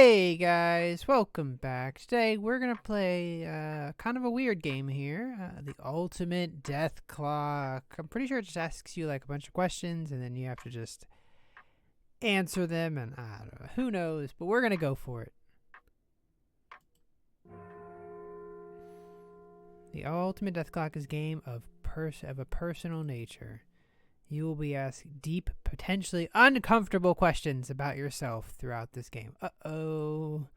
Hey guys, welcome back. Today we're gonna play kind of a weird game here, the Ultimate Death Clock. I'm pretty sure it just asks you like a bunch of questions and then you have to just answer them, and I don't know, who knows, but we're gonna go for it. The Ultimate Death Clock is a game of a personal nature. You will be asked deep, potentially uncomfortable questions about yourself throughout this game. Uh-oh.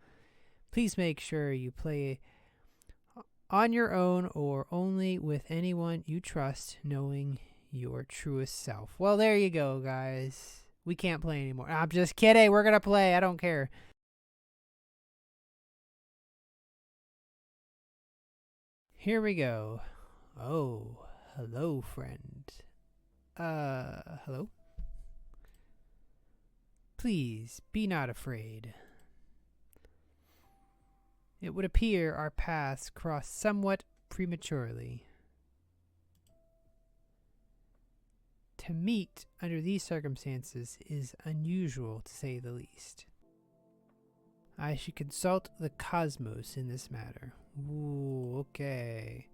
Please make sure you play on your own or only with anyone you trust, knowing your truest self. Well, there you go, guys. We can't play anymore. I'm just kidding. We're going to play. I don't care. Here we go. Oh, hello, friend. Hello? Please, be not afraid. It would appear our paths crossed somewhat prematurely. To meet under these circumstances is unusual, to say the least. I should consult the cosmos in this matter. Ooh, okay.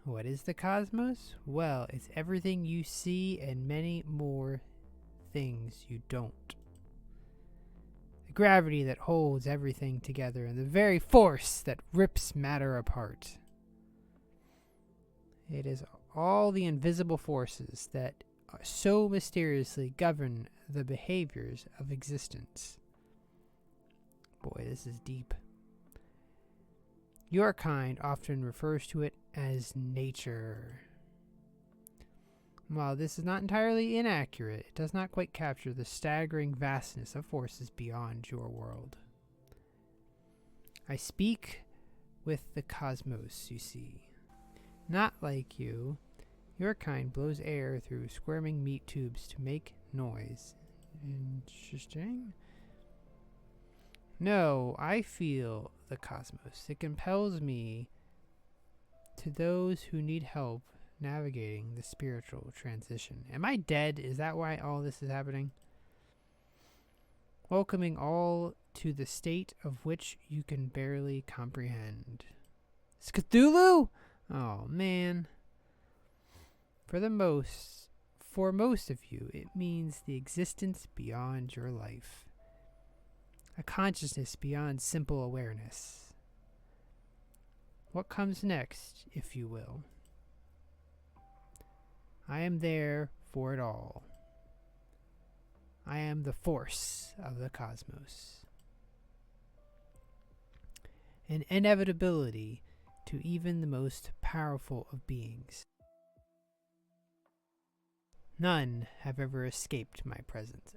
What is the cosmos? Well, it's everything you see and many more things you don't. The gravity that holds everything together and the very force that rips matter apart. It is all the invisible forces that so mysteriously govern the behaviors of existence. Boy, this is deep. Your kind often refers to it as nature. While this is not entirely inaccurate, it does not quite capture the staggering vastness of forces beyond your world. I speak with the cosmos, you see. Not like you. Your kind blows air through squirming meat tubes to make noise. Interesting. No, I feel the cosmos. It compels me to those who need help navigating the spiritual transition. Am I dead? Is that why all this is happening? Welcoming all to the state of which you can barely comprehend. It's Cthulhu? Oh, man. For most of you, it means the existence beyond your life. A consciousness beyond simple awareness. What comes next, if you will? I am there for it all. I am the force of the cosmos. An inevitability to even the most powerful of beings. None have ever escaped my presence.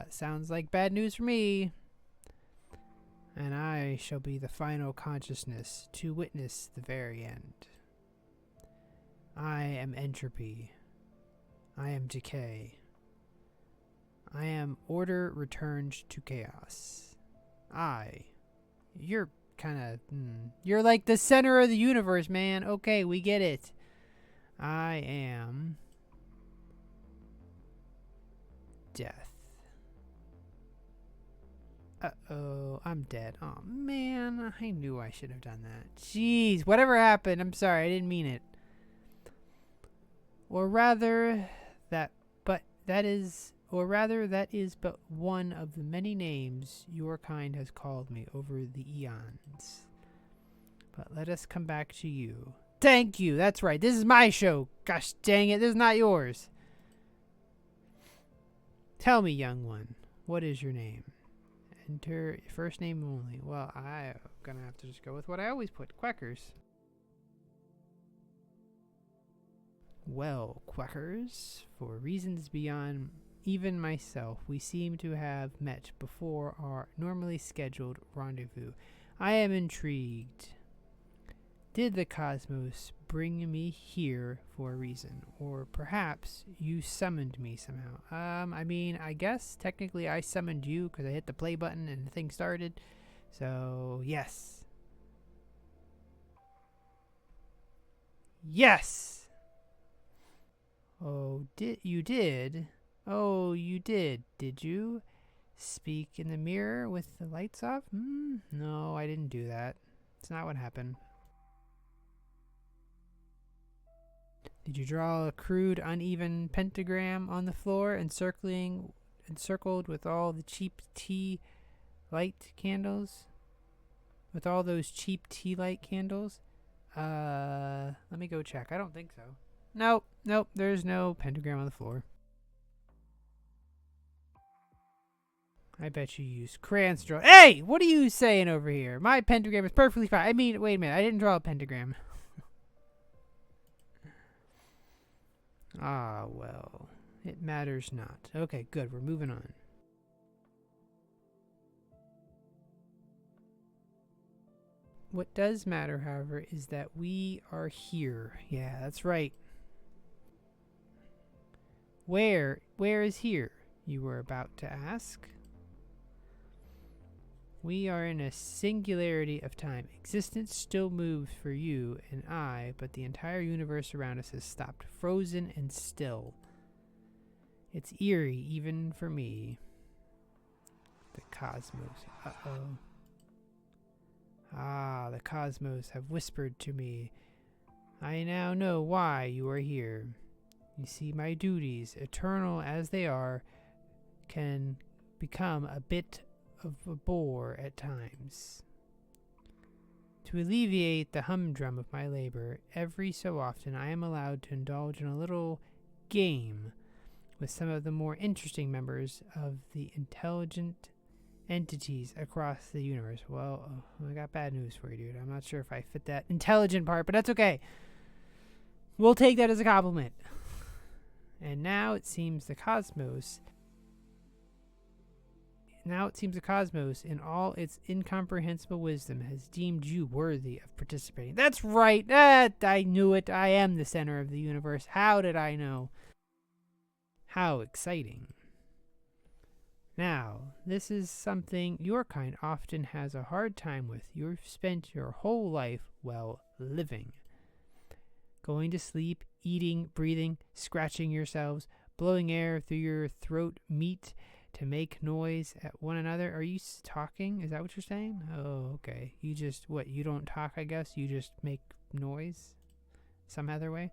Sounds like bad news for me. And I shall be the final consciousness to witness the very end. I am entropy. I am decay. I am order returned to chaos. You're you're like the center of the universe, man. Okay, we get it. I am death. Uh-oh, I'm dead. Oh, man, I knew I should have done that. Jeez, whatever happened, I'm sorry, I didn't mean it. That is but one of the many names your kind has called me over the eons. But let us come back to you. Thank you, that's right, this is my show. Gosh dang it, this is not yours. Tell me, young one, what is your name? Enter first name only. Well, I'm gonna have to just go with what I always put, Quackers. Well, Quackers, for reasons beyond even myself, we seem to have met before our normally scheduled rendezvous. I am intrigued. Did the cosmos bring me here for a reason? Or perhaps you summoned me somehow? I guess technically I summoned you because I hit the play button and the thing started. So, yes. Yes! Oh, you did? Oh, you did you? Speak in the mirror with the lights off? No, I didn't do that. It's not what happened. Did you draw a crude, uneven pentagram on the floor encircled with all the cheap tea light candles? With all those cheap tea light candles? Let me go check. I don't think so. Nope, there's no pentagram on the floor. I bet you used crayons to draw. Hey! What are you saying over here? My pentagram is perfectly fine. I mean, wait a minute. I didn't draw a pentagram. Ah, well. It matters not. Okay, good. We're moving on. What does matter, however, is that we are here. Yeah, that's right. Where is here? You were about to ask. We are in a singularity of time. Existence still moves for you and I, but the entire universe around us has stopped, frozen and still. It's eerie, even for me. The cosmos. Uh-oh. Ah, the cosmos have whispered to me. I now know why you are here. You see, my duties, eternal as they are, can become a bit of a bore at times. To alleviate the humdrum of my labor, every so often I am allowed to indulge in a little game with some of the more interesting members of the intelligent entities across the universe. Well, I got bad news for you, dude. I'm not sure if I fit that intelligent part, but that's okay. We'll take that as a compliment. And now it seems the cosmos in all its incomprehensible wisdom has deemed you worthy of participating. That's right. I knew it. I am the center of the universe. How did I know? How exciting. Now, this is something your kind often has a hard time with. You've spent your whole life, well, living. Going to sleep, eating, breathing, scratching yourselves, blowing air through your throat meat to make noise at one another. Are you talking? Is that what you're saying? Oh, okay. You don't talk, I guess? You just make noise? Some other way?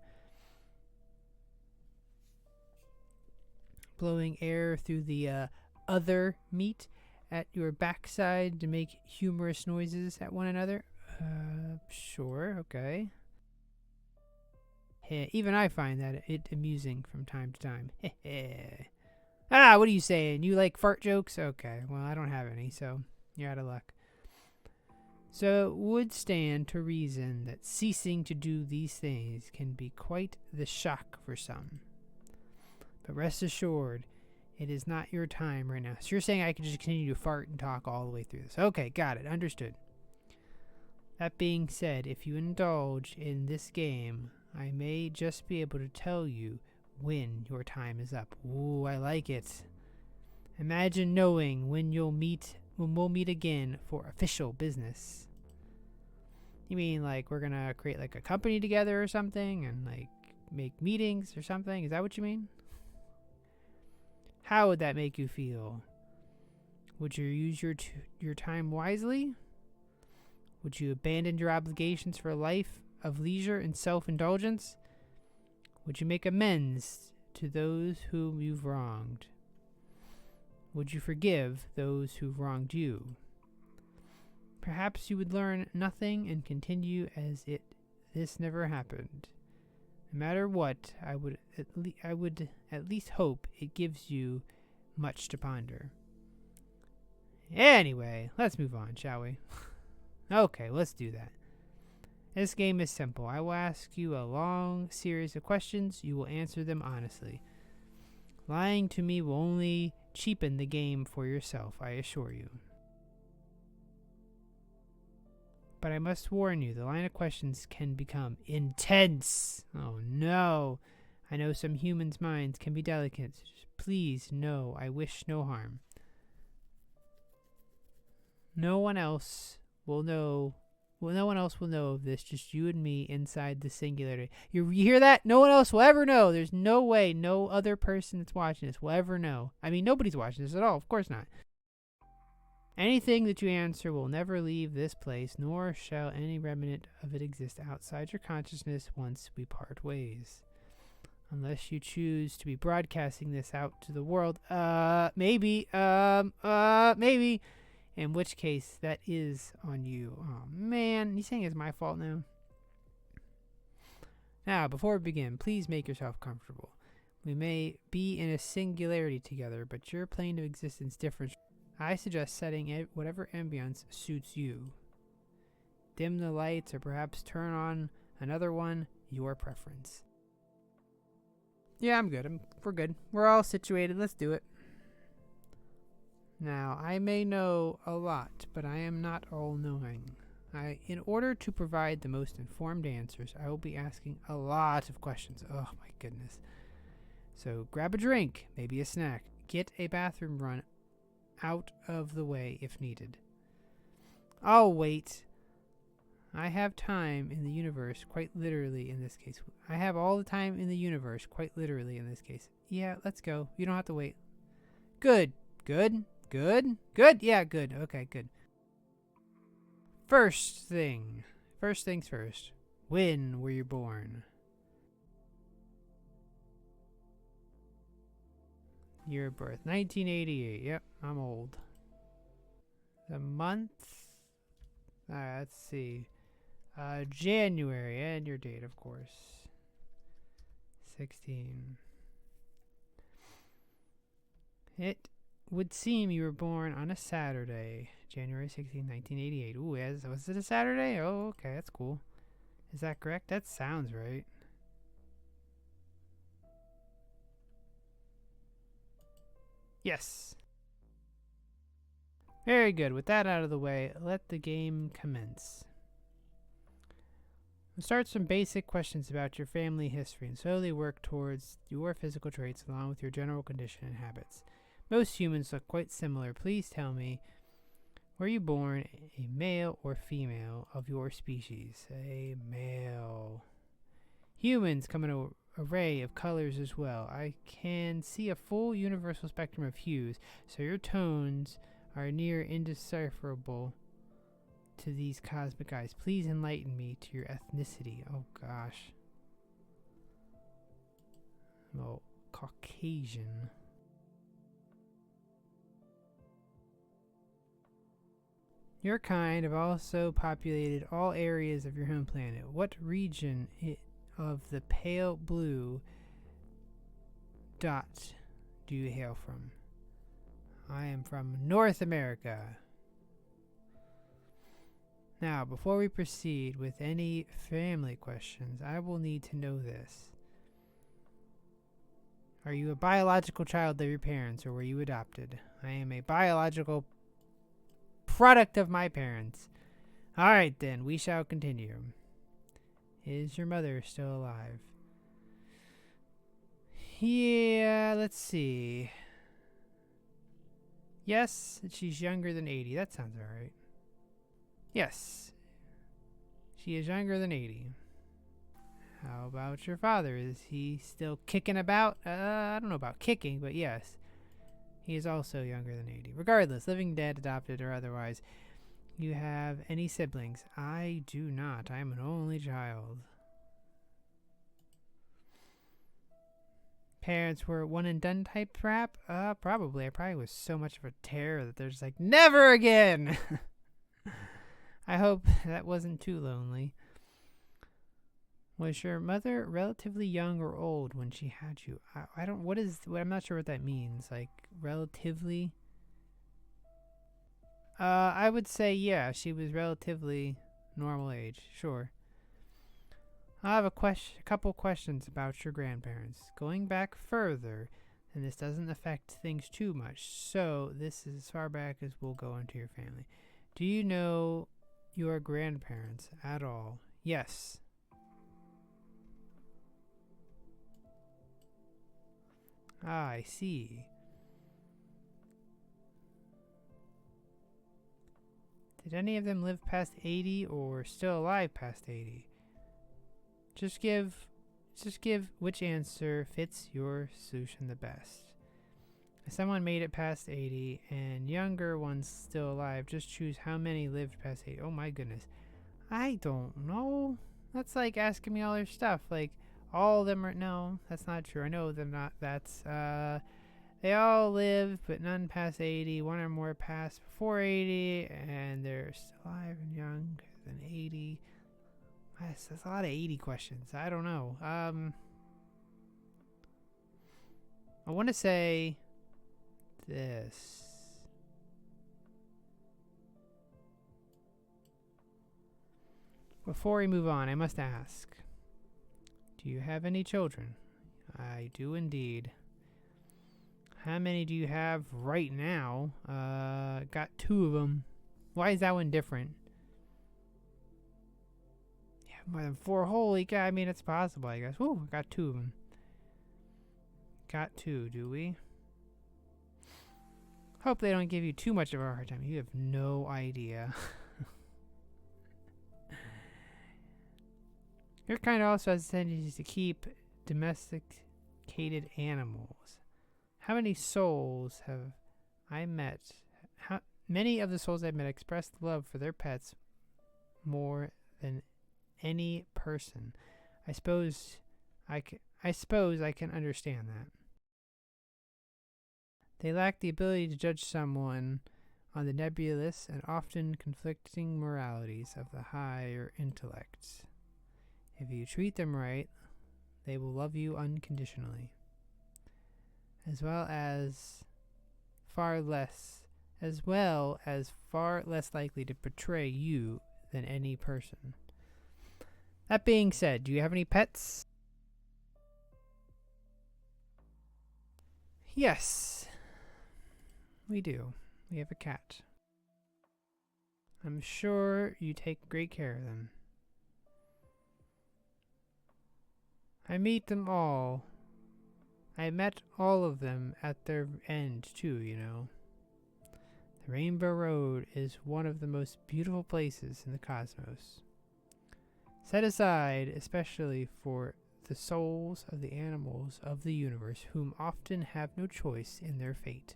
Blowing air through the other meat at your backside to make humorous noises at one another? Sure, okay. Even I find that it amusing from time to time. Ah, what are you saying? You like fart jokes? Okay, well, I don't have any, so you're out of luck. So it would stand to reason that ceasing to do these things can be quite the shock for some. But rest assured, it is not your time right now. So you're saying I can just continue to fart and talk all the way through this. Okay, got it. Understood. That being said, if you indulge in this game, I may just be able to tell you when your time is up. Ooh, I like it. Imagine knowing when we'll meet again for official business. You mean like we're gonna create like a company together or something and like make meetings or something? Is that what you mean? How would that make you feel? Would you use your time wisely? Would you abandon your obligations for a life of leisure and self-indulgence? Would you make amends to those whom you've wronged? Would you forgive those who've wronged you? Perhaps you would learn nothing and continue as if this never happened. No matter what, I would at least hope it gives you much to ponder. Anyway, let's move on, shall we? Okay, let's do that. This game is simple. I will ask you a long series of questions. You will answer them honestly. Lying to me will only cheapen the game for yourself, I assure you. But I must warn you, the line of questions can become intense. Oh no. I know some humans' minds can be delicate. Please, no, I wish no harm. No one else will know of this, just you and me inside the singularity. You hear that? No one else will ever know. There's no way no other person that's watching this will ever know. I mean, nobody's watching this at all. Of course not. Anything that you answer will never leave this place, nor shall any remnant of it exist outside your consciousness once we part ways. Unless you choose to be broadcasting this out to the world, maybe, maybe. In which case, that is on you. Oh man, you saying it's my fault now? Now, before we begin, please make yourself comfortable. We may be in a singularity together, but your plane of existence differs. I suggest setting whatever ambience suits you. Dim the lights or perhaps turn on another one, your preference. Yeah, I'm good. We're good. We're all situated. Let's do it. Now, I may know a lot, but I am not all-knowing. In order to provide the most informed answers, I will be asking a lot of questions. Oh my goodness. So grab a drink, maybe a snack. Get a bathroom run out of the way if needed. I'll wait. I have time in the universe, quite literally in this case. I have all the time in the universe, quite literally in this case. Yeah, let's go. You don't have to wait. Good. Good. Good. Good. Yeah, good. Okay, good. First things first. When were you born? Year of birth, 1988. Yep, I'm old. The month? Let's see. January, and your date, of course. 16. It would seem you were born on a Saturday, January 16, 1988. Ooh, was it a Saturday? Oh, okay, that's cool. Is that correct? That sounds right. Yes. Very good. With that out of the way, let the game commence. We'll start some basic questions about your family history and slowly work towards your physical traits along with your general condition and habits. Most humans look quite similar. Please tell me, were you born a male or female of your species? A male. Humans come in an array of colors as well. I can see a full universal spectrum of hues, so your tones are near indecipherable to these cosmic eyes. Please enlighten me to your ethnicity. Oh gosh. Well, Caucasian. Your kind have also populated all areas of your home planet. What region of the pale blue dot do you hail from? I am from North America. Now, before we proceed with any family questions, I will need to know this. Are you a biological child of your parents, or were you adopted? I am a biological product of my parents. Alright then, we shall continue. Is your mother still alive? Yeah, let's see. Yes, she's younger than 80. That sounds alright. Yes, she is younger than 80. How about your father? Is he still kicking about? I don't know about kicking, but yes. He is also younger than 80. Regardless, living, dead, adopted, or otherwise, you have any siblings? I do not. I am an only child. Parents were one and done type rap? Probably. I probably was so much of a terror that there's like, never again! I hope that wasn't too lonely. Was your mother relatively young or old when she had you? I'm not sure what that means. Like, relatively? I would say, yeah, she was relatively normal age. Sure. I have a couple questions about your grandparents. Going back further, and this doesn't affect things too much, so this is as far back as we'll go into your family. Do you know your grandparents at all? Yes. Ah, I see. Did any of them live past 80 or still alive past 80? Just give which answer fits your solution the best. If someone made it past 80 and younger ones still alive, just choose how many lived past 80. Oh my goodness. I don't know. That's like asking me all their stuff. Like, all of them are. No, that's not true. I know they're not. That's, they all live, but none past 80. One or more passed before 80, and they're still alive and younger than 80. That's a lot of 80 questions. I don't know. I want to say this. Before we move on, I must ask, do you have any children? I do indeed. How many do you have right now? Got 2 of them. Why is that one different? Yeah, more than 4. Holy cow, I mean, it's possible, I guess. Woo, got 2 of them. Got 2, do we? Hope they don't give you too much of a hard time. You have no idea. Your kind also has a tendency to keep domesticated animals. How many souls have I met? Many of the souls I've met expressed love for their pets more than any person. I suppose I can understand that. They lack the ability to judge someone on the nebulous and often conflicting moralities of the higher intellects. If you treat them right, they will love you unconditionally, as well as far less likely to betray you than any person. That being said, do you have any pets? Yes, we do. We have a cat. I'm sure you take great care of them. I meet them all. I met all of them at their end, too, you know. The Rainbow Road is one of the most beautiful places in the cosmos, set aside especially for the souls of the animals of the universe, whom often have no choice in their fate.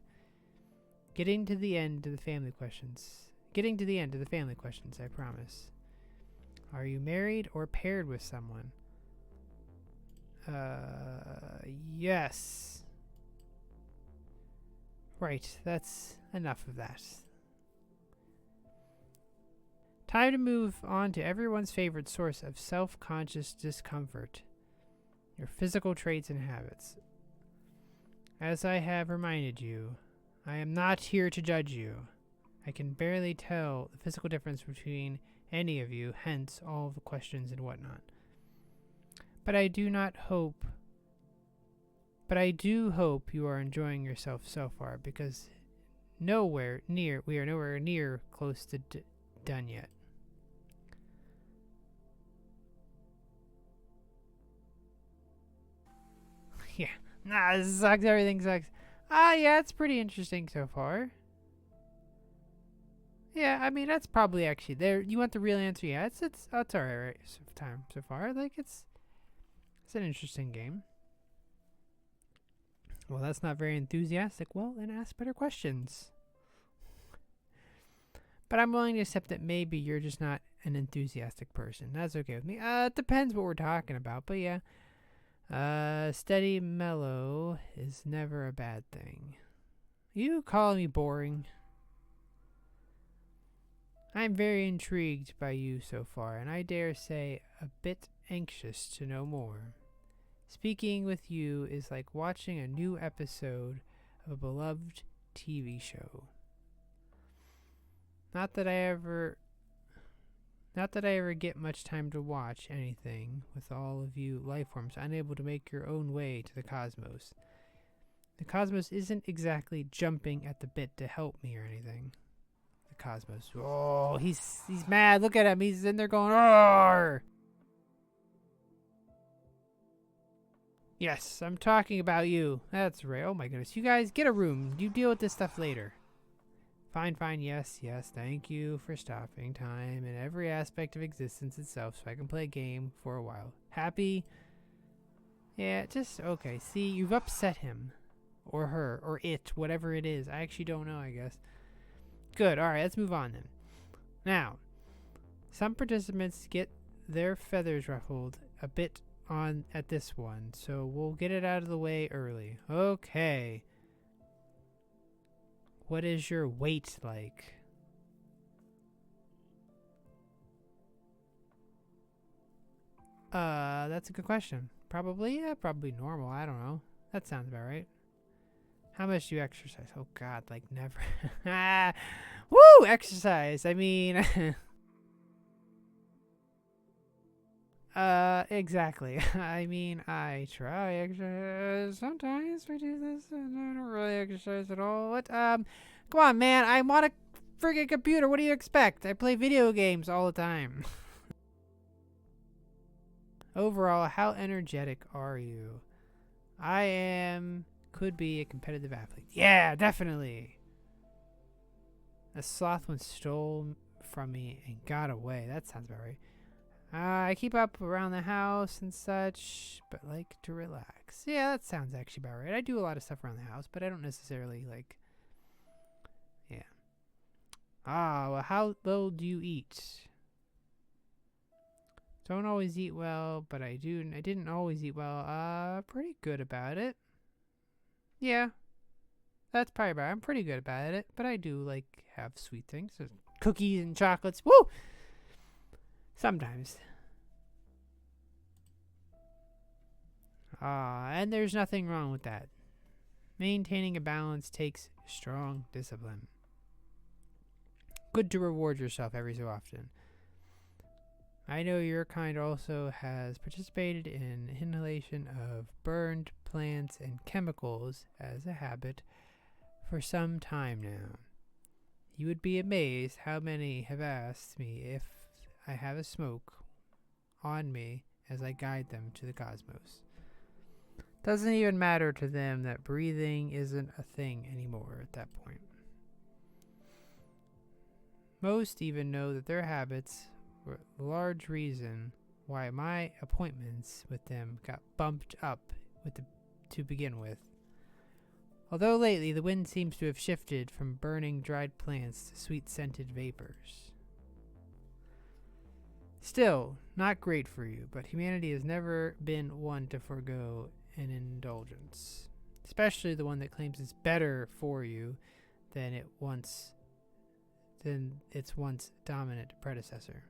Getting to the end of the family questions, I promise. Are you married or paired with someone? Yes. Right, that's enough of that. Time to move on to everyone's favorite source of self-conscious discomfort, your physical traits and habits. As I have reminded you, I am not here to judge you. I can barely tell the physical difference between any of you, hence all the questions and whatnot. But I do hope you are enjoying yourself so far, because we are nowhere near close to done yet. Yeah. Nah, this sucks. Everything sucks. Yeah, it's pretty interesting so far. Yeah, I mean, that's probably actually there. You want the real answer? Yeah, it's alright right, time so far. Like, it's an interesting game. Well, that's not very enthusiastic. Well, then ask better questions. But I'm willing to accept that maybe you're just not an enthusiastic person. That's okay with me. It depends what we're talking about, but yeah. Steady mellow is never a bad thing. You call me boring. I'm very intrigued by you so far, and I dare say a bit anxious to know more. Speaking with you is like watching a new episode of a beloved TV show. Not that I ever get much time to watch anything with all of you lifeforms unable to make your own way to the cosmos. The cosmos isn't exactly jumping at the bit to help me or anything. The cosmos. Oh, he's mad. Look at him. He's in there going, roar. Yes, I'm talking about you. That's right. Oh my goodness. You guys, get a room. You deal with this stuff later. Fine. Yes. Thank you for stopping time in every aspect of existence itself so I can play a game for a while. Happy? Yeah, just, okay. See, you've upset him. Or her. Or it. Whatever it is. I actually don't know, I guess. Good. Alright, let's move on then. Now, some participants get their feathers ruffled a bit on at this one, so we'll get it out of the way early. Okay. What is your weight like? That's a good question. Probably, yeah, probably normal. I don't know. That sounds about right. How much do you exercise? Oh God, like never. Woo! Exercise. I mean, exactly. I mean, I try exercise. Sometimes we do this, and I don't really exercise at all. What? Come on, man. I'm on a freaking computer. What do you expect? I play video games all the time. Overall, how energetic are you? I am. Could be a competitive athlete. Yeah, definitely. A sloth once stole from me and got away. That sounds about right. I keep up around the house and such, but like to relax. Yeah, that sounds actually about right. I do a lot of stuff around the house, but I don't necessarily like. Yeah. Well, how little do you eat? Don't always eat well, but I do. I didn't always eat well. Pretty good about it. Yeah, that's probably about it. I'm pretty good about it, but I do like have sweet things, so cookies and chocolates. Woo! Sometimes. And there's nothing wrong with that. Maintaining a balance takes strong discipline. Good to reward yourself every so often. I know your kind also has participated in inhalation of burned plants and chemicals as a habit for some time now. You would be amazed how many have asked me if I have a smoke on me as I guide them to the cosmos. Doesn't even matter to them that breathing isn't a thing anymore at that point. Most even know that their habits were a large reason why my appointments with them got bumped up to begin with. Although lately the wind seems to have shifted from burning dried plants to sweet-scented vapors. Still, not great for you, but humanity has never been one to forego an indulgence, especially the one that claims it's better for you than its once dominant predecessor.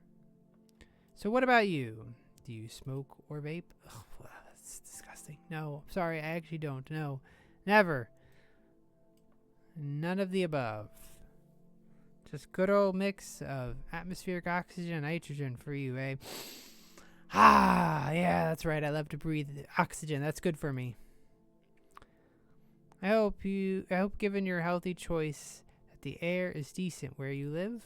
So what about you? Do you smoke or vape? Oh, that's disgusting. No, sorry, I actually don't. No, never. None of the above. Just good old mix of atmospheric oxygen and nitrogen for you, eh? Yeah, that's right. I love to breathe oxygen. That's good for me. I hope given your healthy choice that the air is decent where you live.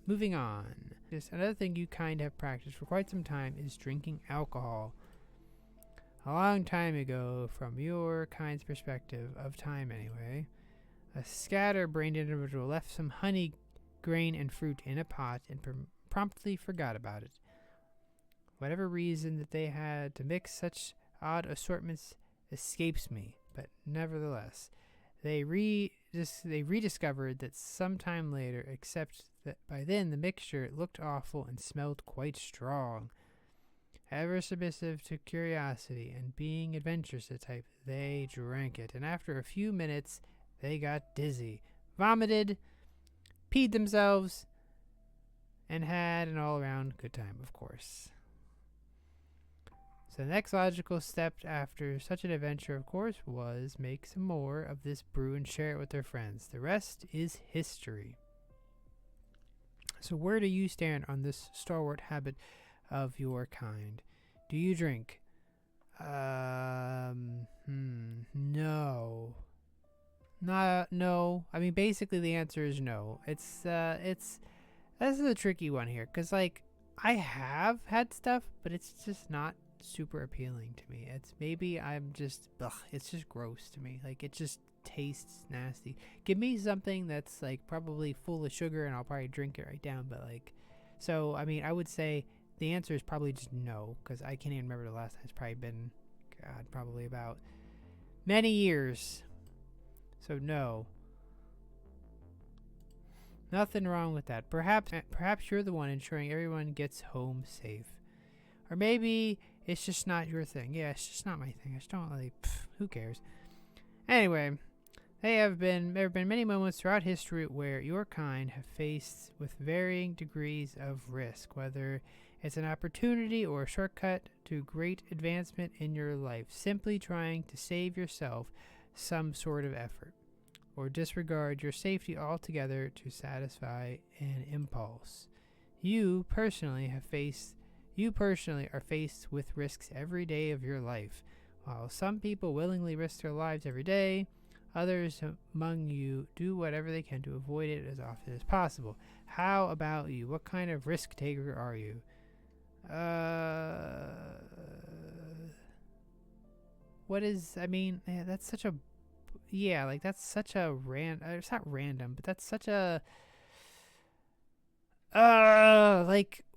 Moving on. Just another thing you kind of have practiced for quite some time is drinking alcohol. A long time ago, from your kind's perspective of time anyway, a scatterbrained individual left some honey, grain, and fruit in a pot and promptly forgot about it. Whatever reason that they had to mix such odd assortments escapes me, but nevertheless, they rediscovered that sometime later, except that by then the mixture looked awful and smelled quite strong. Ever submissive to curiosity and being adventurous the type, they drank it, and after a few minutes, they got dizzy, vomited, peed themselves, and had an all-around good time, of course. So the next logical step after such an adventure, of course, was make some more of this brew and share it with their friends. The rest is history. So where do you stand on this stalwart habit of your kind? Do you drink? No. No. I mean, basically the answer is no. This is a tricky one here, because, like, I have had stuff, but it's just not super appealing to me. It's maybe I'm just, it's just gross to me. Like, it just tastes nasty. Give me something that's, like, probably full of sugar, and I'll probably drink it right down, but, like, so, I mean, I would say the answer is probably just no, because I can't even remember the last time. It's probably been, God, probably about many years. So no. Nothing wrong with that. Perhaps you're the one ensuring everyone gets home safe. Or maybe it's just not your thing. Yeah, it's just not my thing. I just don't really, who cares? Anyway, there have been many moments throughout history where your kind have faced with varying degrees of risk, whether it's an opportunity or a shortcut to great advancement in your life, simply trying to save yourself some sort of effort, or disregard your safety altogether to satisfy an impulse. You personally are faced with risks every day of your life. While some people willingly risk their lives every day, others among you do whatever they can to avoid it as often as possible. How about you? What kind of risk taker are you? What is, I mean, that's such a, that's such a it's not random, but that's such a,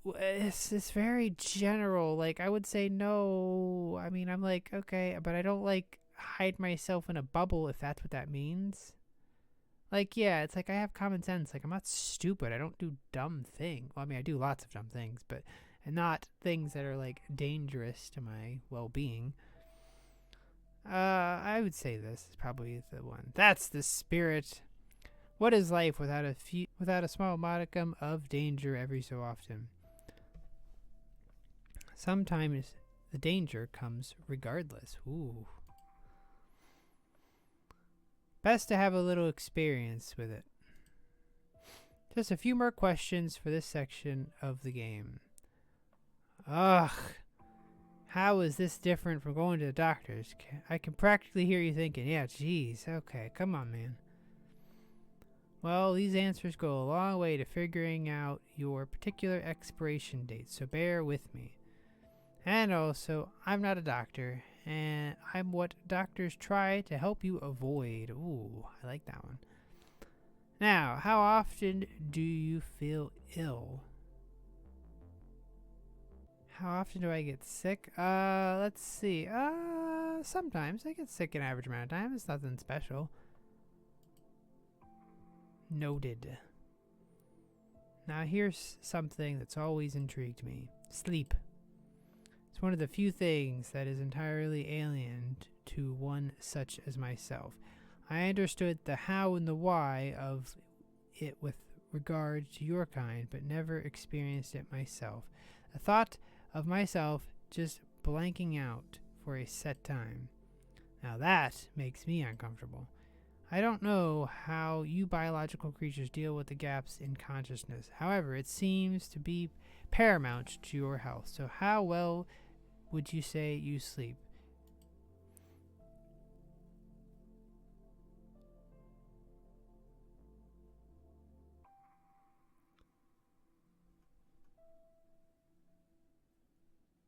it's very general. Like, I would say no. I mean, I'm like, okay, but I don't like hide myself in a bubble if that's what that means. Like, yeah, it's like I have common sense. Like, I'm not stupid. I don't do dumb things. Well, I mean, I do lots of dumb things, but not things that are like dangerous to my well-being. I would say this is probably the one. That's the spirit. What is life without a small modicum of danger every so often? Sometimes the danger comes regardless. Ooh. Best to have a little experience with it. Just a few more questions for this section of the game. Ugh. How is this different from going to the doctors? I can practically hear you thinking, yeah, geez, okay, come on, man. Well, these answers go a long way to figuring out your particular expiration date, so bear with me. And also, I'm not a doctor, and I'm what doctors try to help you avoid. Ooh, I like that one. Now, how often do you feel ill? How often do I get sick? Let's see. Sometimes I get sick an average amount of time. It's nothing special. Noted. Now here's something that's always intrigued me. Sleep. It's one of the few things that is entirely alien to one such as myself. I understood the how and the why of it with regard to your kind, but never experienced it myself. The thought of myself just blanking out for a set time. Now that makes me uncomfortable. I don't know how you biological creatures deal with the gaps in consciousness. However, it seems to be paramount to your health. So how well would you say you sleep?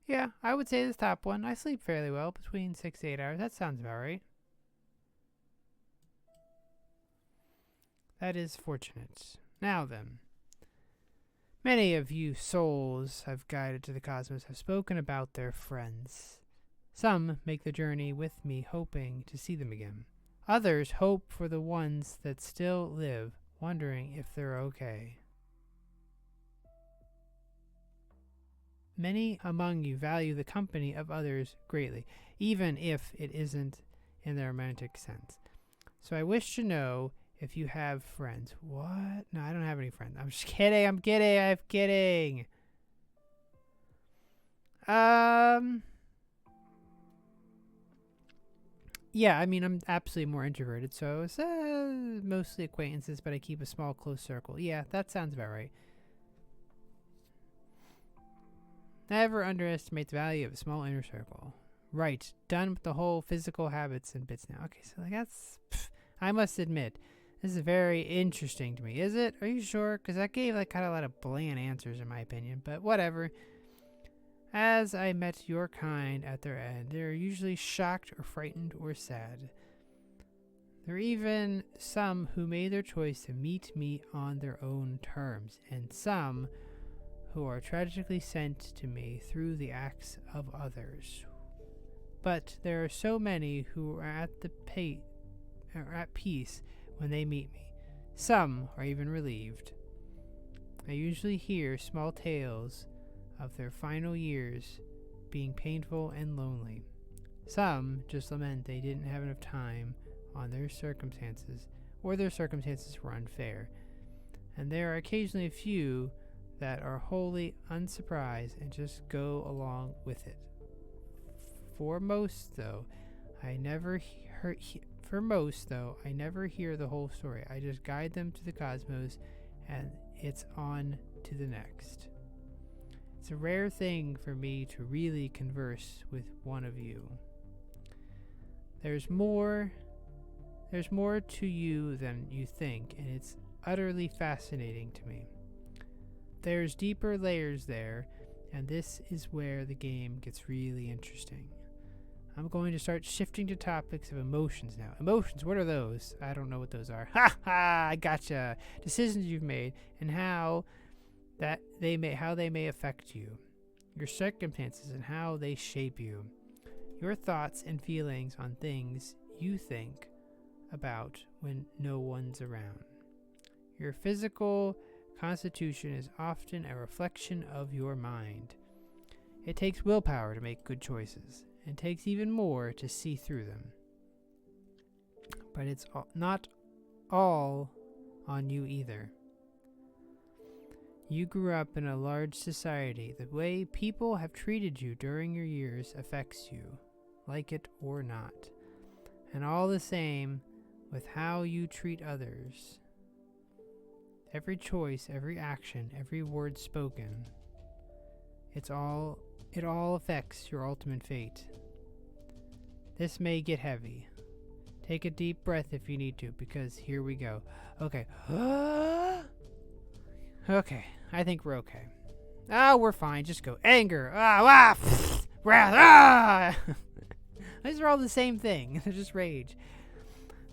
Yeah, I would say this top one. I sleep fairly well, between 6 to 8 hours. That sounds about right. That is fortunate. Now then. Many of you souls I've guided to the cosmos have spoken about their friends. Some make the journey with me hoping to see them again. Others hope for the ones that still live, wondering if they're okay. Many among you value the company of others greatly, even if it isn't in the romantic sense. So I wish to know if you have friends. What? No, I don't have any friends. I'm just kidding. I'm kidding. Yeah, I mean, I'm absolutely more introverted, so it's mostly acquaintances, but I keep a small, close circle. Yeah, that sounds about right. Never underestimate the value of a small inner circle. Right, done with the whole physical habits and bits now. Okay, so like that's, I must admit, this is very interesting to me. Is it? Are you sure? Because that gave like kind of a lot of bland answers in my opinion, but whatever. As I met your kind at their end, they are usually shocked or frightened or sad. There are even some who made their choice to meet me on their own terms, and some who are tragically sent to me through the acts of others. But there are so many who are at the are at peace when they meet me. Some are even relieved. I usually hear small tales of their final years being painful and lonely. Some just lament they didn't have enough time on their circumstances, or their circumstances were unfair. And there are occasionally a few that are wholly unsurprised and just go along with it. For most, though, I never hear the whole story. I just guide them to the cosmos, and it's on to the next. It's a rare thing for me to really converse with one of you. There's more to you than you think, and it's utterly fascinating to me. There's deeper layers there, and this is where the game gets really interesting. I'm going to start shifting to topics of emotions now. Emotions, what are those? I don't know what those are. Ha ha! I gotcha. Decisions you've made and how they may affect you. Your circumstances and how they shape you. Your thoughts and feelings on things you think about when no one's around. Your physical constitution is often a reflection of your mind. It takes willpower to make good choices. It takes even more to see through them. But it's not all on you either. You grew up in a large society. The way people have treated you during your years affects you, like it or not. And all the same with how you treat others. Every choice, every action, every word spoken, it all affects your ultimate fate. This may get heavy. Take a deep breath if you need to, because here we go. Okay. Okay, I think we're okay. We're fine. Just go. Anger. Wrath. These are all the same thing. They're just rage.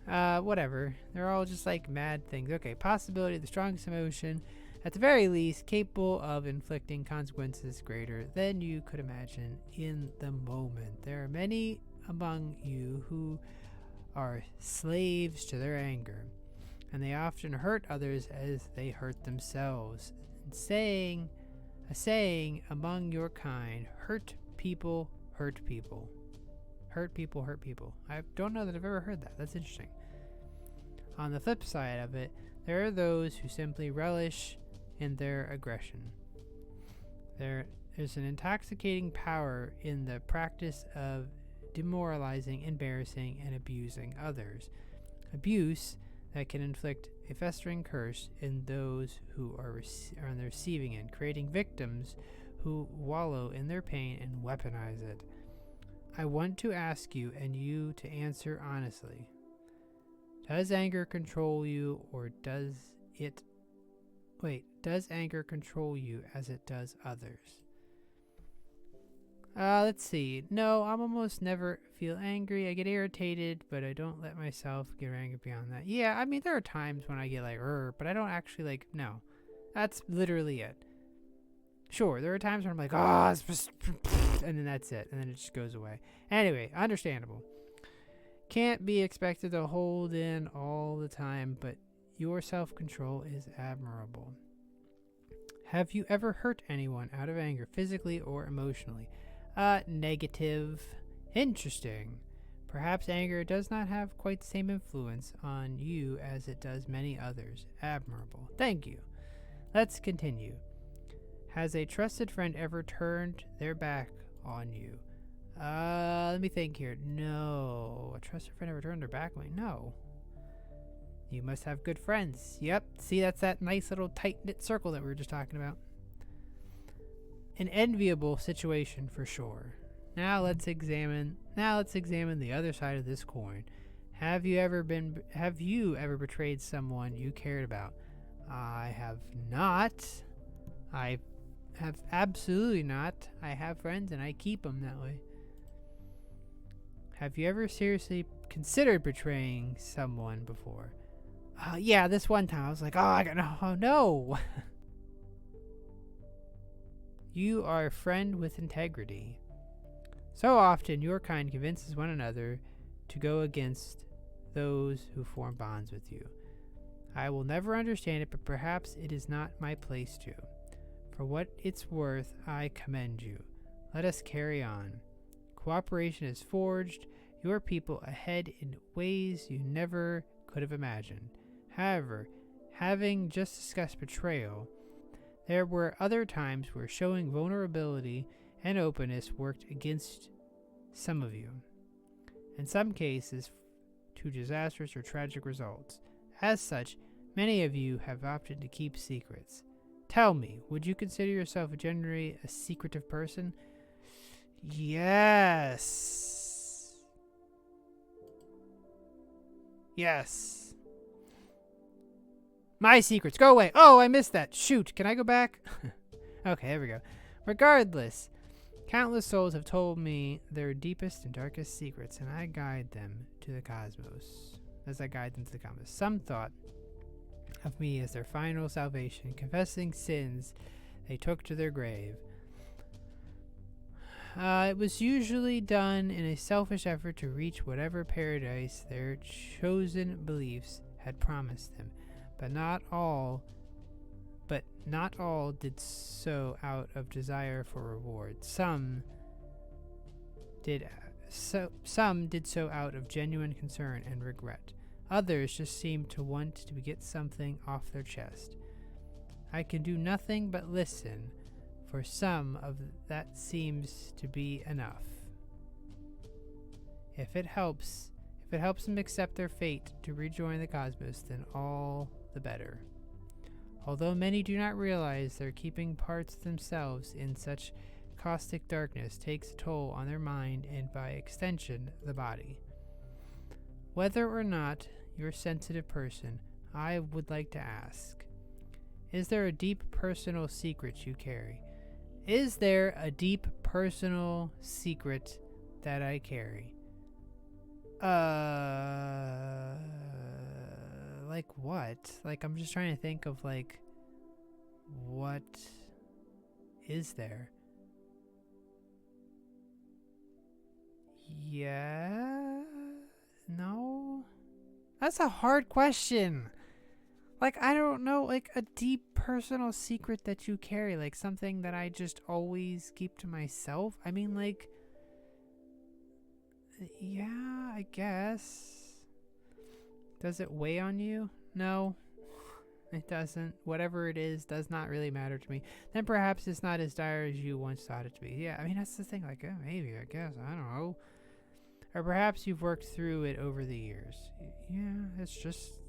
Whatever. They're all just like mad things. Okay, possibility, the strongest emotion, at the very least, capable of inflicting consequences greater than you could imagine in the moment. There are many among you who are slaves to their anger, and they often hurt others as they hurt themselves. A saying among your kind, hurt people hurt people. Hurt people hurt people. I don't know that I've ever heard that. That's interesting. On the flip side of it, there are those who simply relish in their aggression. There's an intoxicating power in the practice of demoralizing, embarrassing, and abusing others. Abuse that can inflict a festering curse in those who are on the receiving end, creating victims who wallow in their pain and weaponize it. I want to ask you and you to answer honestly. Does anger control you, or does anger control you as it does others? Let's see. No, I'm almost never feel angry. I get irritated, but I don't let myself get angry beyond that. Yeah, I mean, there are times when I get like, but I don't actually no. That's literally it. Sure, there are times when I'm like, it's just, and then that's it, and then it just goes away. Anyway, understandable. Can't be expected to hold in all the time, but your self-control is admirable. Have you ever hurt anyone out of anger, physically or emotionally? Negative. Interesting. Perhaps anger does not have quite the same influence on you as it does many others. Admirable. Thank you. Let's continue. Has a trusted friend ever turned their back on you? Let me think here. No. A trusted friend ever turned their back on me? No. You must have good friends. Yep. See, that's that nice little tight-knit circle that we were just talking about. An enviable situation for sure. Now let's examine the other side of this coin. Have you ever betrayed someone you cared about? I have not. I have absolutely not. I have friends and I keep them that way. Have you ever seriously considered betraying someone before? Yeah, this one time I was like, no. You are a friend with integrity. So often your kind convinces one another to go against those who form bonds with you. I will never understand it, but perhaps it is not my place to. For what it's worth, I commend you. Let us carry on. Cooperation has forged your people ahead in ways you never could have imagined. However, having just discussed betrayal, there were other times where showing vulnerability and openness worked against some of you. In some cases, to disastrous or tragic results. As such, many of you have opted to keep secrets. Tell me, would you consider yourself generally a secretive person? Yes. Yes. My secrets, go away. Oh, I missed that. Shoot, can I go back? Okay, there we go. Regardless, countless souls have told me their deepest and darkest secrets, and I guide them to the cosmos. As I guide them to the cosmos. Some thought of me as their final salvation, confessing sins they took to their grave. It was usually done in a selfish effort to reach whatever paradise their chosen beliefs had promised them, but not all did so out of desire for reward. Some did so out of genuine concern and regret. Others just seemed to want to get something off their chest. I can do nothing but listen. For some of that seems to be enough. If it helps them accept their fate to rejoin the cosmos, then all the better. Although many do not realize their keeping parts of themselves in such caustic darkness takes a toll on their mind and by extension the body. Whether or not you're a sensitive person, I would like to ask, is there a deep personal secret you carry? Is there a deep personal secret that I carry? Like what? Like, I'm just trying to think of, like, what is there? Yeah? No? That's a hard question. Like, I don't know, like, a deep personal secret that you carry, like, something that I just always keep to myself? I mean, like, yeah, I guess. Does it weigh on you? No, it doesn't. Whatever it is does not really matter to me. Then perhaps it's not as dire as you once thought it to be. Yeah, I mean, that's the thing, like, maybe, I guess, I don't know. Or perhaps you've worked through it over the years. Yeah, it's just,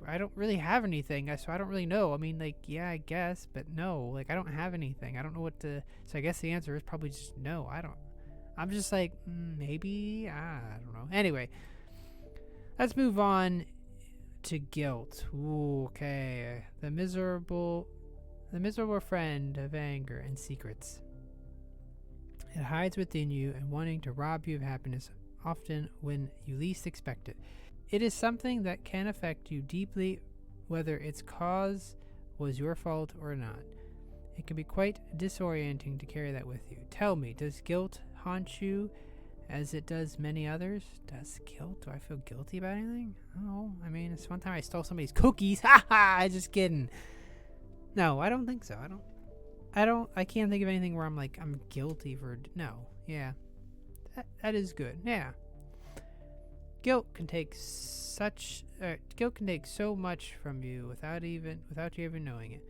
I don't really have anything, so I don't really know. I mean, like, yeah, I guess, but no, like, I don't have anything. I don't know what to, so I guess the answer is probably just no. I'm just like, maybe, I don't know. Anyway, let's move on to guilt. Ooh, okay. The miserable friend of anger and secrets. It hides within you and wanting to rob you of happiness often when you least expect it. It is something that can affect you deeply, whether its cause was your fault or not. It can be quite disorienting to carry that with you. Tell me, does guilt haunt you as it does many others? Does guilt? Do I feel guilty about anything? Oh, I mean, it's one time I stole somebody's cookies. Ha ha! Just kidding. No, I don't think so. I can't think of anything where I'm like, I'm guilty for, no. Yeah. That is good. Yeah. Guilt can take so much from you without you even knowing it.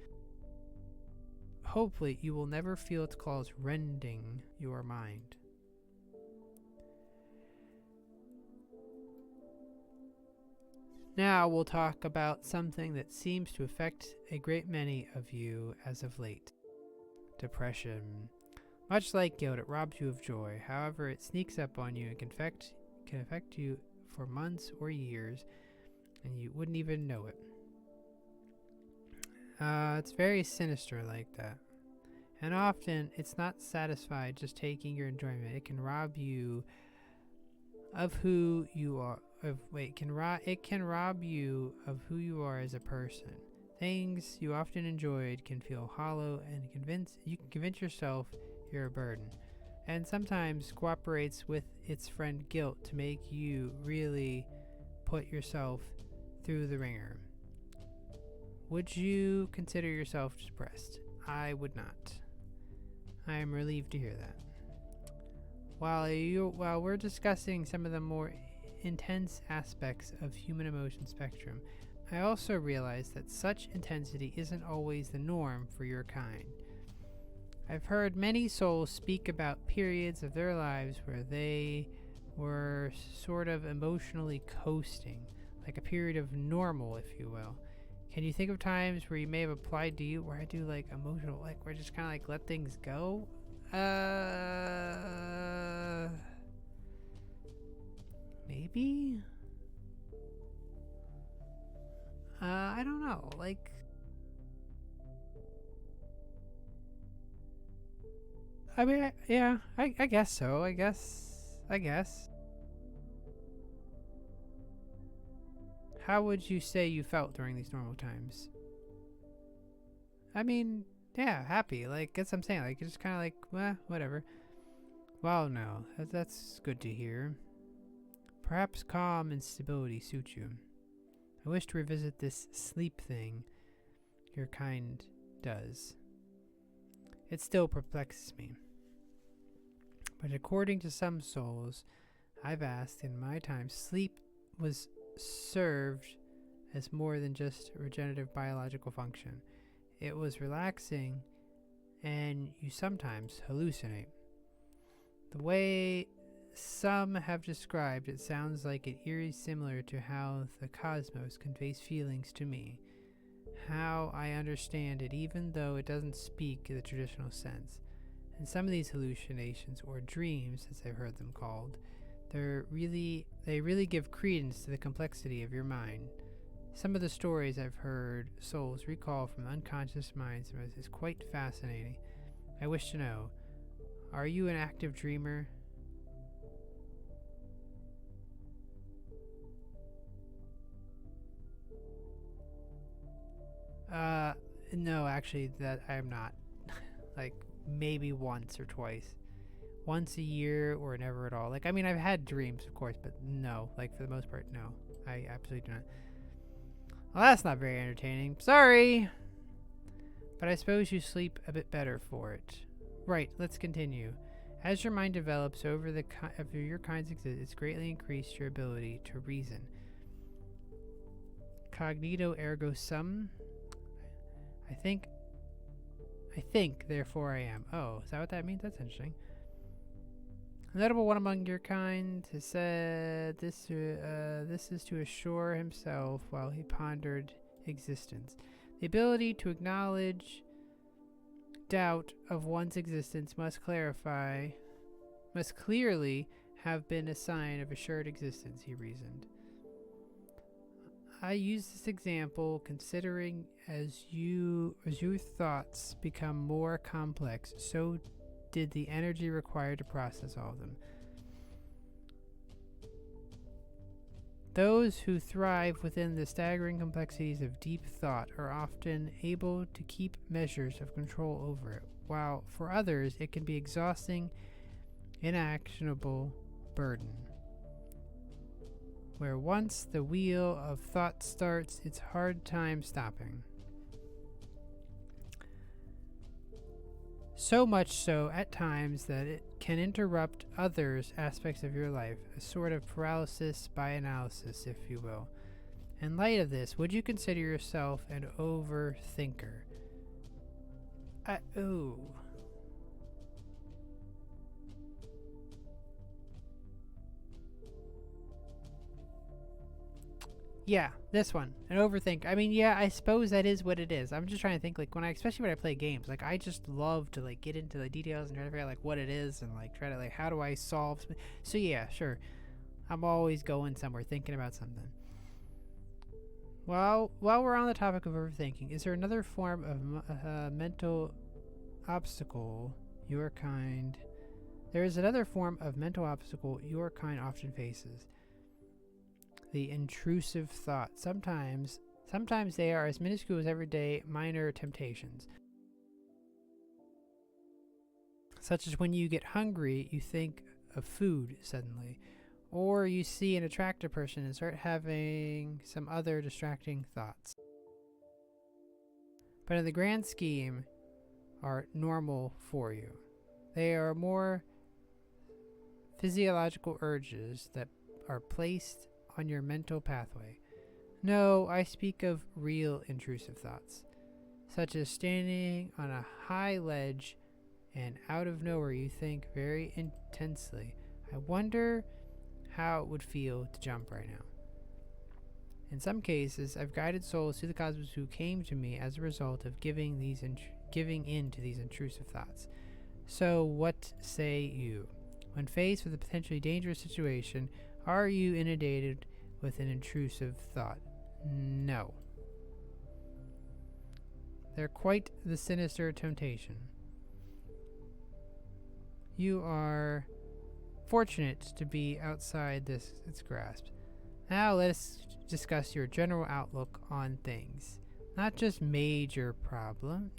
Hopefully, you will never feel its claws rending your mind. Now we'll talk about something that seems to affect a great many of you as of late. Depression. Much like guilt, it robs you of joy. However, it sneaks up on you and can affect you for months or years, and you wouldn't even know it. It's very sinister like that. And often, it's not satisfied just taking your enjoyment. It can rob you of who you are. It can rob you of who you are as a person. Things you often enjoyed can feel hollow, and you can convince yourself you're a burden. And sometimes cooperates with its friend guilt to make you really put yourself through the ringer. Would you consider yourself depressed? I would not. I am relieved to hear that. While we're discussing some of the more intense aspects of human emotion spectrum, I also realize that such intensity isn't always the norm for your kind. I've heard many souls speak about periods of their lives where they were sort of emotionally coasting, like a period of normal, if you will. Can you think of times where you may have applied to you where I do like emotional, like where I just kind of like let things go? Maybe? I don't know. Like, I mean, I guess so. I guess. How would you say you felt during these normal times? I mean, yeah, happy. Like, that's what I'm saying. Like, it's just kind of like, whatever. Well, no, that's good to hear. Perhaps calm and stability suit you. I wish to revisit this sleep thing your kind does. It still perplexes me. But according to some souls I've asked in my time, sleep was served as more than just a regenerative biological function. It was relaxing, and you sometimes hallucinate. The way some have described it sounds like it eerie similar to how the cosmos conveys feelings to me. How I understand it, even though it doesn't speak in the traditional sense. And some of these hallucinations, or dreams as I've heard them called, they really give credence to the complexity of your mind. Some of the stories I've heard souls recall from unconscious minds is quite fascinating. I wish to know, are you an active dreamer? No, actually, that I am not. Like, maybe once or twice. Once a year or never at all. Like, I mean, I've had dreams, of course, but no. Like, for the most part, no. I absolutely do not. Well, that's not very entertaining. Sorry! But I suppose you sleep a bit better for it. Right, let's continue. As your mind develops over your kind's existence, it's greatly increased your ability to reason. Cognito ergo sum? I think, therefore I am. Oh, is that what that means? That's interesting. A notable one among your kind has said this is to assure himself while he pondered existence. The ability to acknowledge doubt of one's existence must clearly have been a sign of assured existence, he reasoned. I use this example considering as your thoughts become more complex, so did the energy required to process all of them. Those who thrive within the staggering complexities of deep thought are often able to keep measures of control over it, while for others it can be exhausting, inactionable burden. Where once the wheel of thought starts, it's hard time stopping. So much so at times that it can interrupt others aspects of your life, a sort of paralysis by analysis, if you will. In light of this, would you consider yourself an overthinker? Yeah, this one. An overthink. I mean, yeah, I suppose that is what it is. I'm just trying to think, like, especially when I play games, like, I just love to, like, get into the details and try to figure out, like, what it is and, like, try to, like, how do I solve. So, yeah, sure. I'm always going somewhere, thinking about something. Well, while we're on the topic of overthinking, is there another form of mental obstacle your kind... There is another form of mental obstacle your kind often faces. The intrusive thought. Sometimes they are as minuscule as everyday minor temptations. Such as when you get hungry, you think of food suddenly. Or you see an attractive person and start having some other distracting thoughts. But in the grand scheme, are normal for you. They are more physiological urges that are placed on your mental pathway. No, I speak of real intrusive thoughts, such as standing on a high ledge and out of nowhere you think very intensely, I wonder how it would feel to jump right now. In some cases, I've guided souls to the cosmos who came to me as a result of giving in to these intrusive thoughts. So what say you? When faced with a potentially dangerous situation, are you inundated with an intrusive thought? No. They're quite the sinister temptation. You are fortunate to be outside its grasp. Now let us discuss your general outlook on things. Not just major happenings,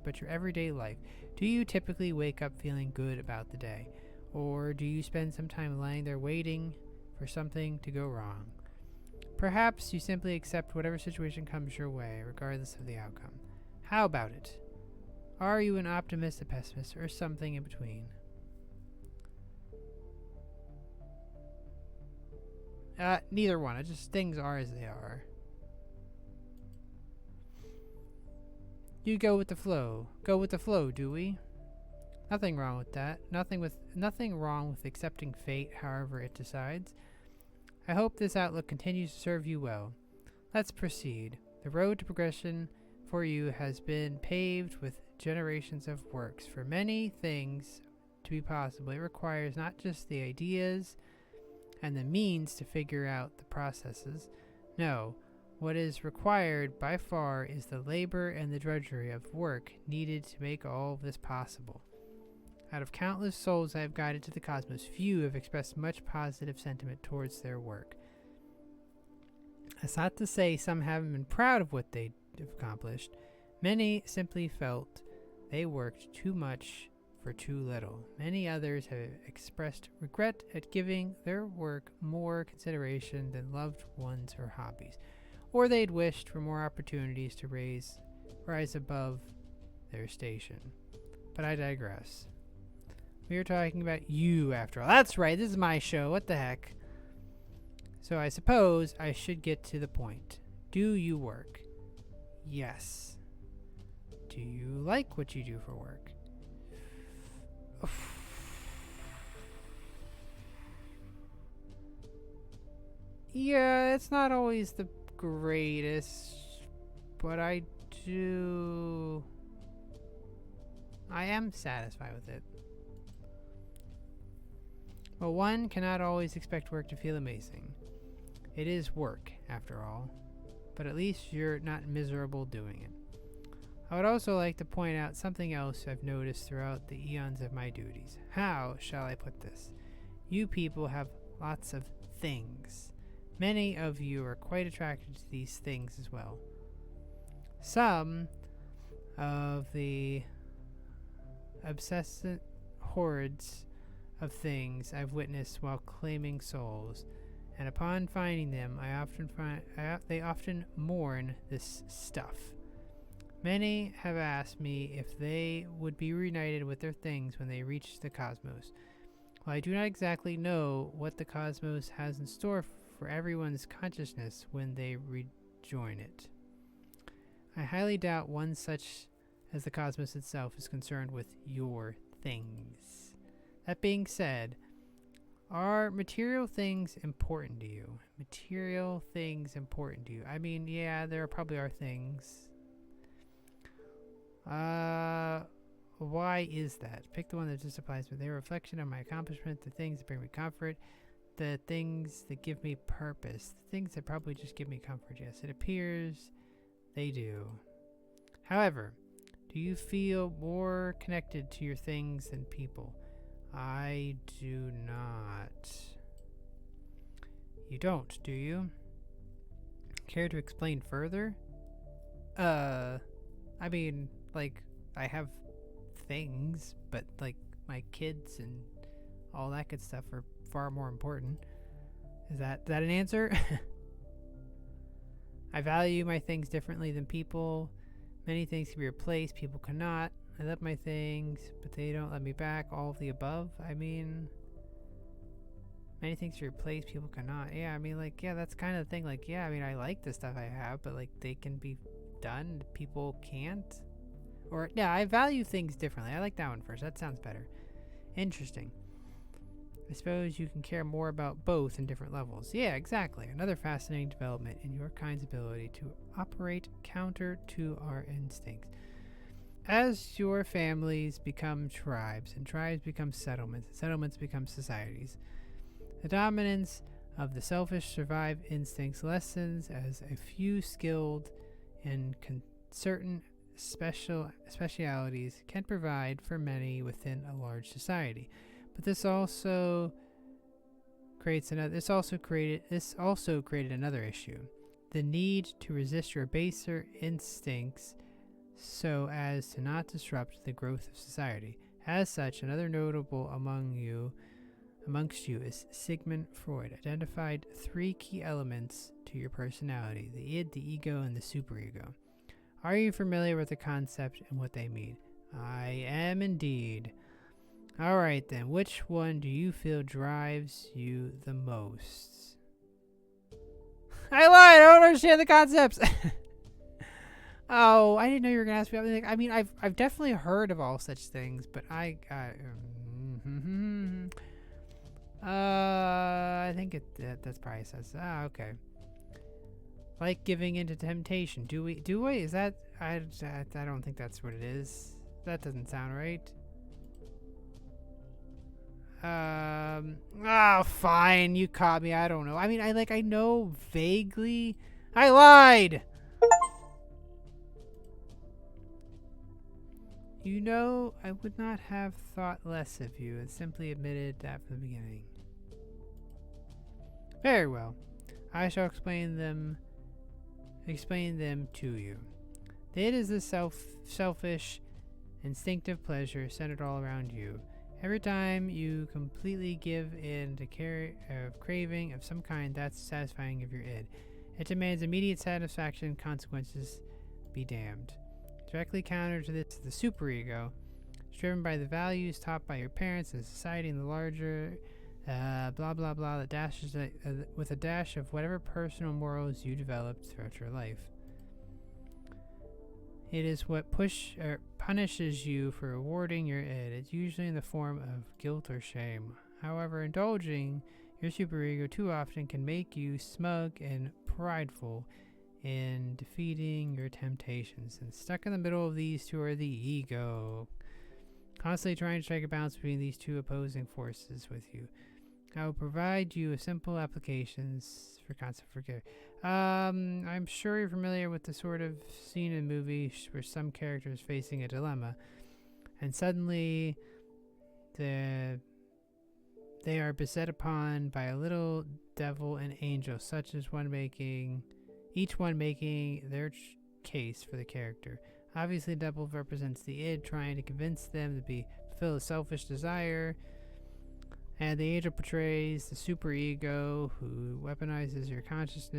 but your everyday life. Do you typically wake up feeling good about the day? Or do you spend some time lying there waiting for something to go wrong? Perhaps you simply accept whatever situation comes your way, regardless of the outcome. How about it? Are you an optimist, a pessimist, or something in between? Neither one. It's just things are as they are. You go with the flow. Go with the flow, do we? Nothing wrong with that. Nothing wrong with accepting fate however it decides. I hope this outlook continues to serve you well. Let's proceed. The road to progression for you has been paved with generations of works. For many things to be possible, it requires not just the ideas and the means to figure out the processes. No, what is required by far is the labor and the drudgery of work needed to make all of this possible. Out of countless souls I have guided to the cosmos, few have expressed much positive sentiment towards their work. That's not to say some haven't been proud of what they have accomplished. Many simply felt they worked too much for too little. Many others have expressed regret at giving their work more consideration than loved ones or hobbies, or they'd wished for more opportunities to rise above their station. But I digress. We are talking about you after all. That's right, this is my show. What the heck? So I suppose I should get to the point. Do you work? Yes. Do you like what you do for work? Yeah, it's not always the greatest, but I am satisfied with it. Well, one cannot always expect work to feel amazing. It is work, after all, but at least you're not miserable doing it. I would also like to point out something else I've noticed throughout the eons of my duties. How shall I put this? You people have lots of things. Many of you are quite attracted to these things as well. Some of the obsessive hordes of things I've witnessed while claiming souls, and upon finding them, they often mourn this stuff. Many have asked me if they would be reunited with their things when they reach the cosmos. While I do not exactly know what the cosmos has in store for everyone's consciousness when they rejoin it, I highly doubt one such as the cosmos itself is concerned with your things. That being said, are material things important to you? Material things important to you? I mean, yeah, there probably are things. Why is that? Pick the one that just applies to me. They're a reflection of my accomplishment, the things that bring me comfort, the things that give me purpose, the things that probably just give me comfort. Yes, it appears they do. However, do you feel more connected to your things than people? I do not. You don't, do you? Care to explain further? I mean, like, I have things, but, like, my kids and all that good stuff are far more important. Is that an answer? I value my things differently than people. Many things can be replaced, people cannot. I love my things, but they don't let me back. All of the above. I mean, many things can be replaced, people cannot. Yeah, I mean, like, yeah, that's kind of the thing. Like, yeah, I mean, I like the stuff I have, but like, they can be done, people can't. Or, yeah, I value things differently. I like that one first. That sounds better. Interesting. I suppose you can care more about both in different levels. Yeah, exactly. Another fascinating development in your kind's ability to operate counter to our instincts. As your families become tribes, and tribes become settlements, and settlements become societies, the dominance of the selfish survive instincts lessens as a few skilled in certain specialities can provide for many within a large society. But this also created another issue: the need to resist your baser instincts so as to not disrupt the growth of society. As such, another notable amongst you is Sigmund Freud identified 3 key elements to your personality: the id, the ego, and the superego. Are you familiar with the concept and what they mean? I am indeed. Alright then, which one do you feel drives you the most? I lied! I don't understand the concepts! Oh, I didn't know you were gonna ask me. I mean, I've definitely heard of all such things, but I think that's probably says. Okay. Like giving into temptation. Do we? Is that? I don't think that's what it is. That doesn't sound right. Fine. You caught me. I don't know. I mean, I know vaguely. I lied! You know, I would not have thought less of you and simply admitted that from the beginning. Very well. I shall explain them to you. The id is the selfish, instinctive pleasure centered all around you. Every time you completely give in to craving of some kind, that's satisfying of your id. It demands immediate satisfaction, consequences be damned. Directly counter to this is the superego. It's driven by the values taught by your parents and society and the larger blah blah blah that dashes with a dash of whatever personal morals you developed throughout your life. It is what punishes you for rewarding your id. It's usually in the form of guilt or shame. However, indulging your superego too often can make you smug and prideful in defeating your temptations. And stuck in the middle of these two are the ego, constantly trying to strike a balance between these two opposing forces with you. I will provide you with simple applications for concept for care. I'm sure you're familiar with the sort of scene in movies where some character is facing a dilemma, and suddenly they are beset upon by a little devil and angel, such as each one making their case for the character. Obviously, the devil represents the id, trying to convince them to fulfill a selfish desire. And the angel portrays the superego, who weaponizes your conscious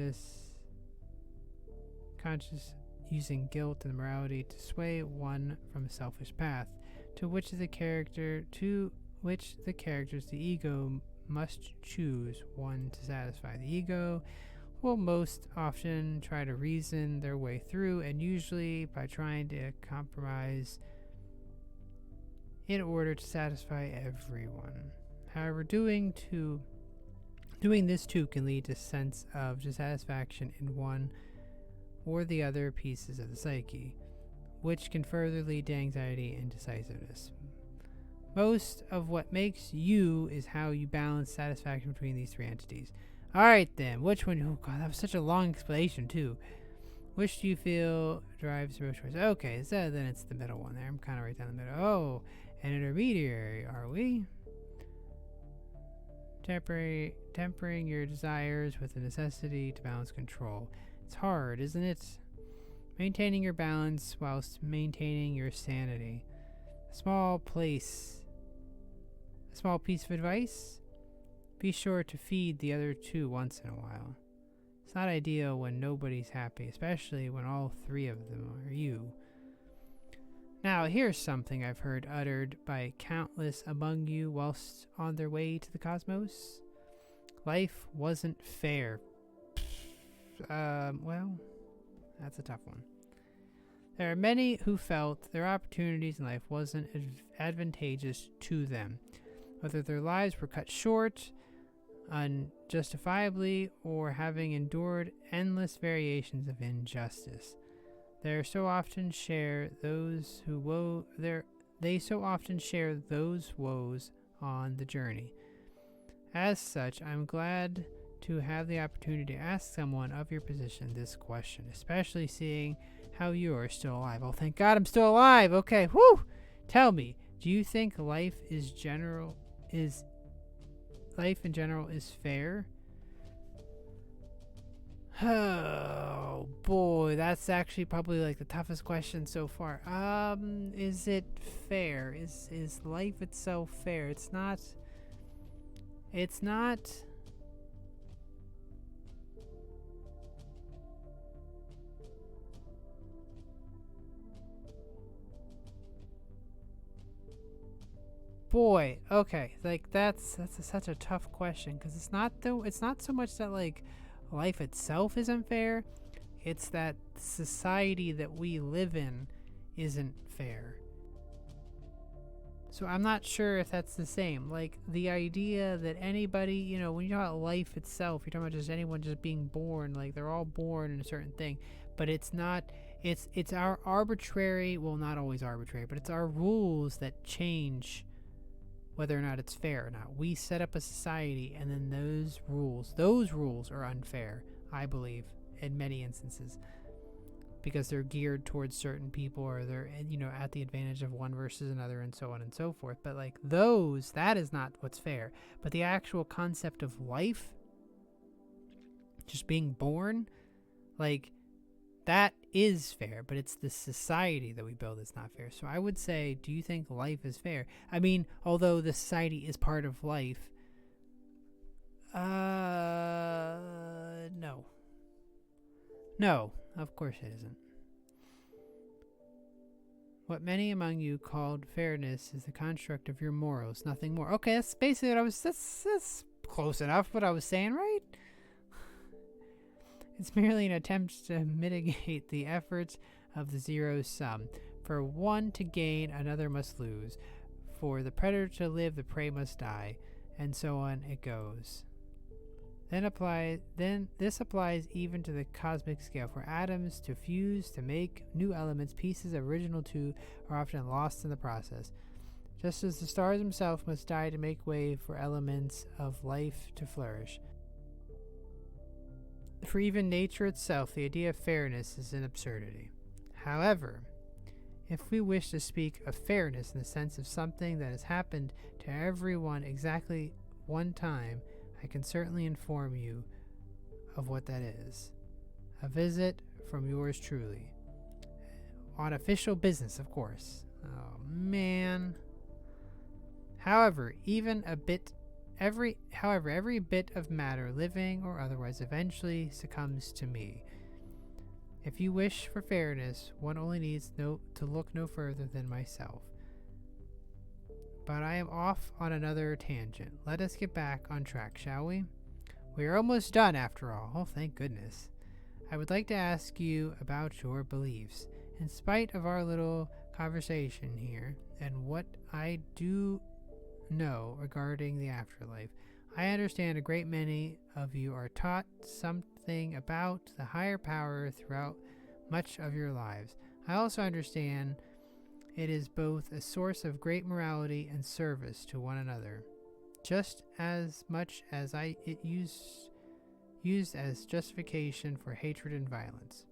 using guilt and morality to sway one from a selfish path, to which the characters, the ego, must choose one to satisfy. The ego will most often try to reason their way through, and usually by trying to compromise in order to satisfy everyone. However, doing this too can lead to a sense of dissatisfaction in one or the other pieces of the psyche, which can further lead to anxiety and indecisiveness. Most of what makes you is how you balance satisfaction between these 3 entities. Alright then, which one? Oh god, that was such a long explanation too. Which do you feel drives your choice? Okay, so then it's the middle one there. I'm kind of right down the middle. Oh, an intermediary, are we? Tempering your desires with the necessity to balance control. It's hard, isn't it? Maintaining your balance whilst maintaining your sanity. A small piece of advice. Be sure to feed the other two once in a while. It's not ideal when nobody's happy, especially when all three of them are you. Now, here's something I've heard uttered by countless among you whilst on their way to the cosmos. Life wasn't fair. Well, that's a tough one. There are many who felt their opportunities in life wasn't advantageous to them, whether their lives were cut short unjustifiably or having endured endless variations of injustice. They so often share those woes on the journey. As such, I'm glad to have the opportunity to ask someone of your position this question, especially seeing how you are still alive. Oh, thank God I'm still alive. Okay, whew. Tell me, do you think life in general is fair? Oh boy, that's actually probably like the toughest question so far. Is it fair? Is life itself fair? It's not. Boy, okay, like that's such a tough question because it's not so much that like life itself isn't fair, it's that society that we live in isn't fair. So I'm not sure if that's the same. Like the idea that anybody, when you talk about life itself, you're talking about just anyone just being born, like they're all born in a certain thing, but it's not. It's our arbitrary, well, not always arbitrary, but it's our rules that change whether or not it's fair or not. We set up a society, and then those rules are unfair, I believe, in many instances, because they're geared towards certain people, or they're, at the advantage of one versus another, and so on and so forth. But like that is not what's fair. But the actual concept of life, just being born, like that is fair, but it's the society that we build that's not fair. So I would say, do you think life is fair? I mean, although the society is part of life, no. No, of course it isn't. What many among you called fairness is the construct of your morals, nothing more. Okay, that's basically what that's close enough what I was saying, right? It's merely an attempt to mitigate the efforts of the zero sum. For one to gain, another must lose. For the predator to live, the prey must die. And so on it goes. Then this applies even to the cosmic scale. For atoms to fuse to make new elements, pieces original to are often lost in the process. Just as the stars themselves must die to make way for elements of life to flourish. For even nature itself, the idea of fairness is an absurdity. However, if we wish to speak of fairness in the sense of something that has happened to everyone exactly one time, I can certainly inform you of what that is. A visit from yours truly. On official business, of course. Oh, man. However, every bit of matter, living or otherwise, eventually succumbs to me. If you wish for fairness, one only needs to look no further than myself. But I am off on another tangent. Let us get back on track, shall we? We are almost done, after all. Oh, thank goodness. I would like to ask you about your beliefs. In spite of our little conversation here, and what I do know regarding the afterlife, I understand a great many of you are taught something about the higher power throughout much of your lives. I also understand it is both a source of great morality and service to one another, just as much as it used as justification for hatred and violence.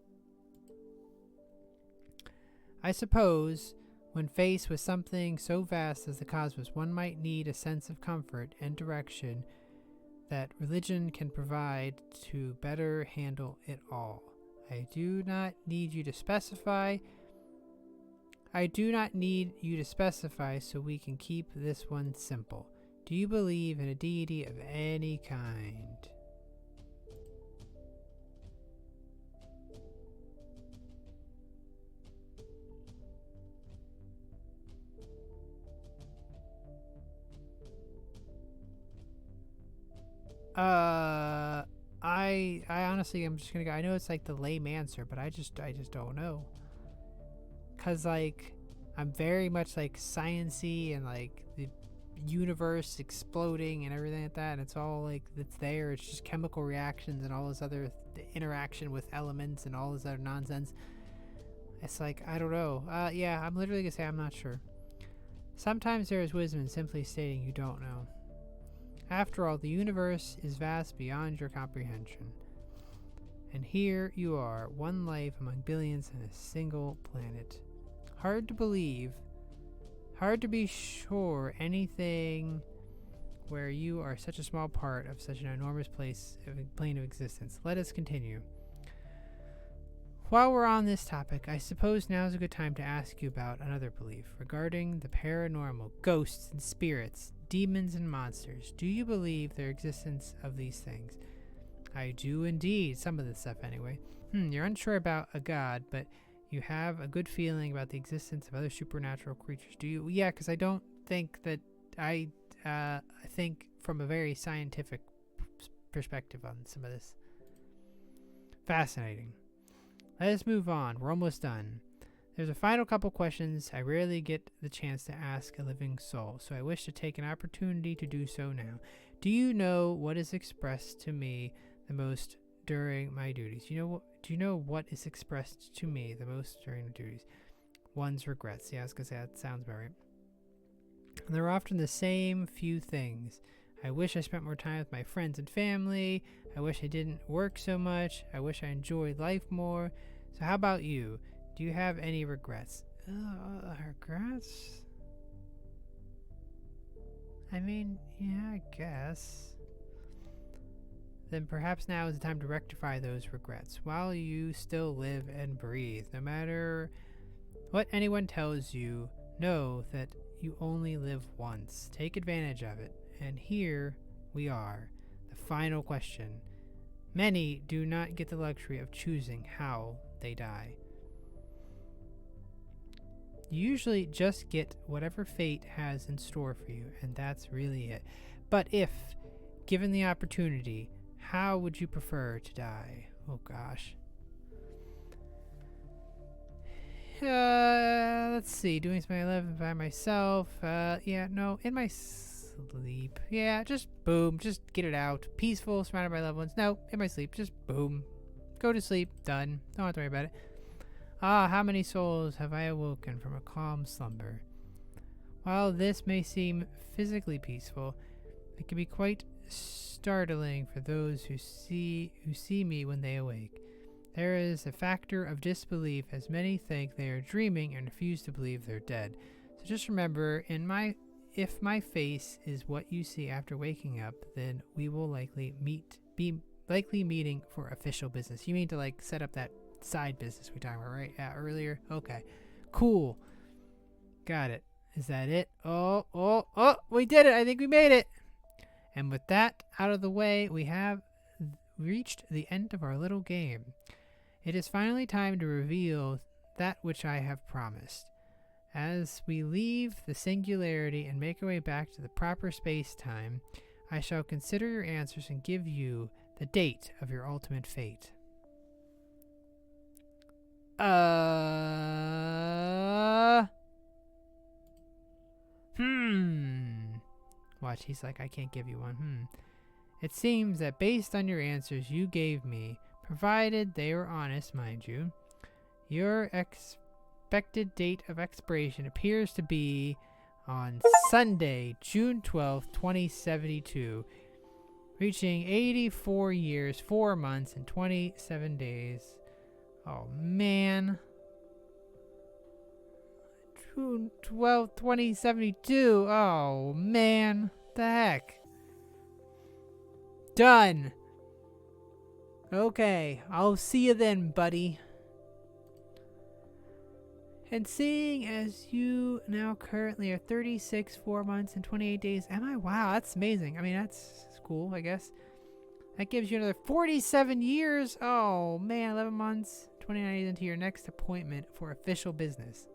I suppose when faced with something so vast as the cosmos, one might need a sense of comfort and direction that religion can provide to better handle it all. I do not need you to specify, so we can keep this one simple. Do you believe in a deity of any kind? I honestly, I'm just gonna go. I know it's like the lame answer, but I just don't know. Cause like, I'm very much like science-y and like the universe exploding and everything like that. And it's all like it's there. It's just chemical reactions and all this other interaction with elements and all this other nonsense. It's like I don't know. Yeah, I'm literally gonna say I'm not sure. Sometimes there is wisdom in simply stating you don't know. After all, the universe is vast beyond your comprehension. And here you are, one life among billions in a single planet. Hard to believe, hard to be sure anything where you are such a small part of such an enormous plane of existence. Let us continue. While we're on this topic, I suppose now is a good time to ask you about another belief regarding the paranormal, ghosts and spirits, demons and monsters. Do you believe their existence of these things? I do indeed, some of this stuff anyway. You're unsure about a god, but you have a good feeling about the existence of other supernatural creatures. Do you? Yeah, because I don't think that I think from a very scientific perspective on some of this. Fascinating. Let us move on. We're almost done. There's a final couple questions I rarely get the chance to ask a living soul, so I wish to take an opportunity to do so now. Do you know what is expressed to me the most during my duties? Do you know what is expressed to me the most during the duties? One's regrets. Yeah, I was gonna say that sounds about right. And they're often the same few things. I wish I spent more time with my friends and family. I wish I didn't work so much. I wish I enjoyed life more. So how about you? Do you have any regrets? Regrets? I mean, yeah, I guess. Then perhaps now is the time to rectify those regrets while you still live and breathe. No matter what anyone tells you, know that you only live once. Take advantage of it. And here we are, the final question. Many do not get the luxury of choosing how they die. You usually just get whatever fate has in store for you, and that's really it. But if given the opportunity, how would you prefer to die? Oh gosh. Let's see. Doing something I love by myself. Yeah, no, in my sleep. Yeah, just boom, just get it out. Peaceful, surrounded by loved ones. No, in my sleep, just boom. Go to sleep, done. Don't have to worry about it. Ah, how many souls have I awoken from a calm slumber? While this may seem physically peaceful, it can be quite startling for those who see me when they awake. There is a factor of disbelief, as many think they are dreaming and refuse to believe they're dead. So just remember, if my face is what you see after waking up, then we will likely be meeting for official business. You mean to like set up that side business we talked about, right? Yeah, earlier. Okay, cool. Got it. Is that it? Oh, we did it. I think we made it. And with that out of the way, we have reached the end of our little game. It is finally time to reveal that which I have promised. As we leave the singularity and make our way back to the proper space-time, I shall consider your answers and give you the date of your ultimate fate. Watch, he's like, I can't give you one. It seems that based on your answers you gave me, provided they were honest, mind you, your expected date of expiration appears to be on Sunday, June 12th, 2072, reaching 84 years, 4 months, and 27 days. Oh, man. June 12th, 2072. Oh, man. The heck? Done. Okay, I'll see you then, buddy. And seeing as you now currently are 36, 4 months, and 28 days, am I? Wow, that's amazing. I mean, that's cool, I guess. That gives you another 47 years. Oh, man, 11 months, 29 days into your next appointment for official business.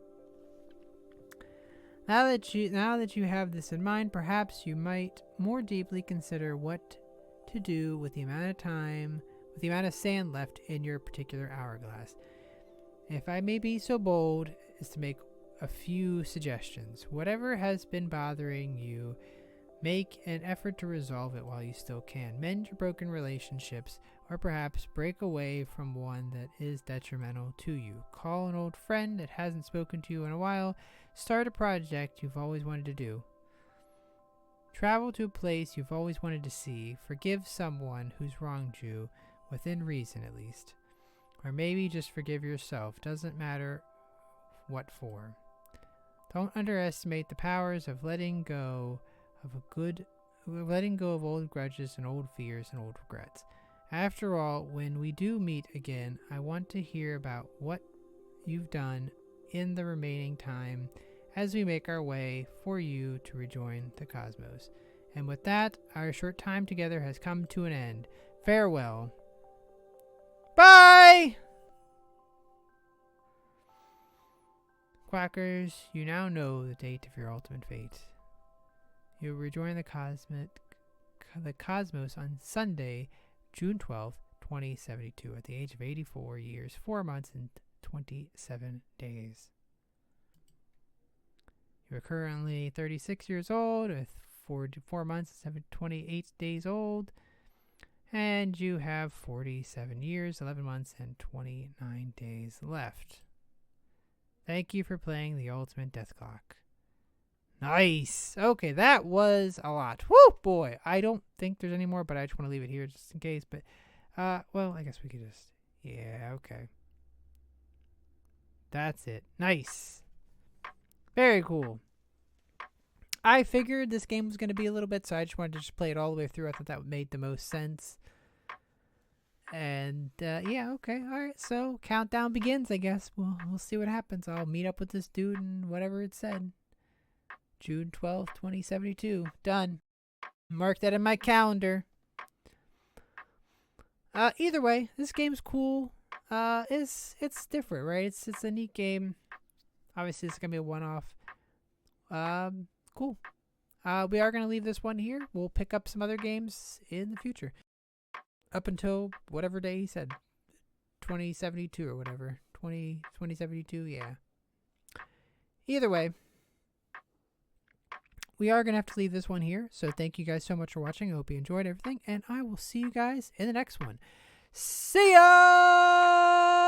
Now that you have this in mind, perhaps you might more deeply consider what to do with the amount of sand left in your particular hourglass. If I may be so bold as to make a few suggestions, whatever has been bothering you, make an effort to resolve it while you still can. Mend your broken relationships, or perhaps break away from one that is detrimental to you. Call an old friend that hasn't spoken to you in a while. Start a project you've always wanted to do. Travel to a place you've always wanted to see. Forgive someone who's wronged you, within reason at least. Or maybe just forgive yourself. Doesn't matter what for. Don't underestimate the powers of letting go of old grudges and old fears and old regrets. After all, when we do meet again, I want to hear about what you've done in the remaining time as we make our way for you to rejoin the cosmos. And with that, our short time together has come to an end. Farewell. Bye! Quackers, you now know the date of your ultimate fate. You will rejoin the cosmos on Sunday, June 12th, 2072, at the age of 84 years, 4 months, and 27 days. You are currently 36 years old, with 4 months, 28 days old, and you have 47 years, 11 months, and 29 days left. Thank you for playing the Ultimate Death Clock. Nice! Okay, that was a lot. Woo, boy! I don't think there's any more, but I just want to leave it here just in case. But, well, I guess we could just... Yeah, okay. That's it. Nice. Very cool. I figured this game was going to be a little bit, so I just wanted to just play it all the way through. I thought that made the most sense. And, yeah, okay. Alright, so countdown begins, I guess. We'll see what happens. I'll meet up with this dude and whatever it said. June 12th, 2072. Done. Mark that in my calendar. Either way, this game's cool. It's different, right? It's a neat game. Obviously, it's gonna be a one-off. Cool. We are gonna leave this one here. We'll pick up some other games in the future. Up until whatever day he said. 2072 or whatever. 2072, yeah. Either way, we are going to have to leave this one here. So thank you guys so much for watching. I hope you enjoyed everything. And I will see you guys in the next one. See ya!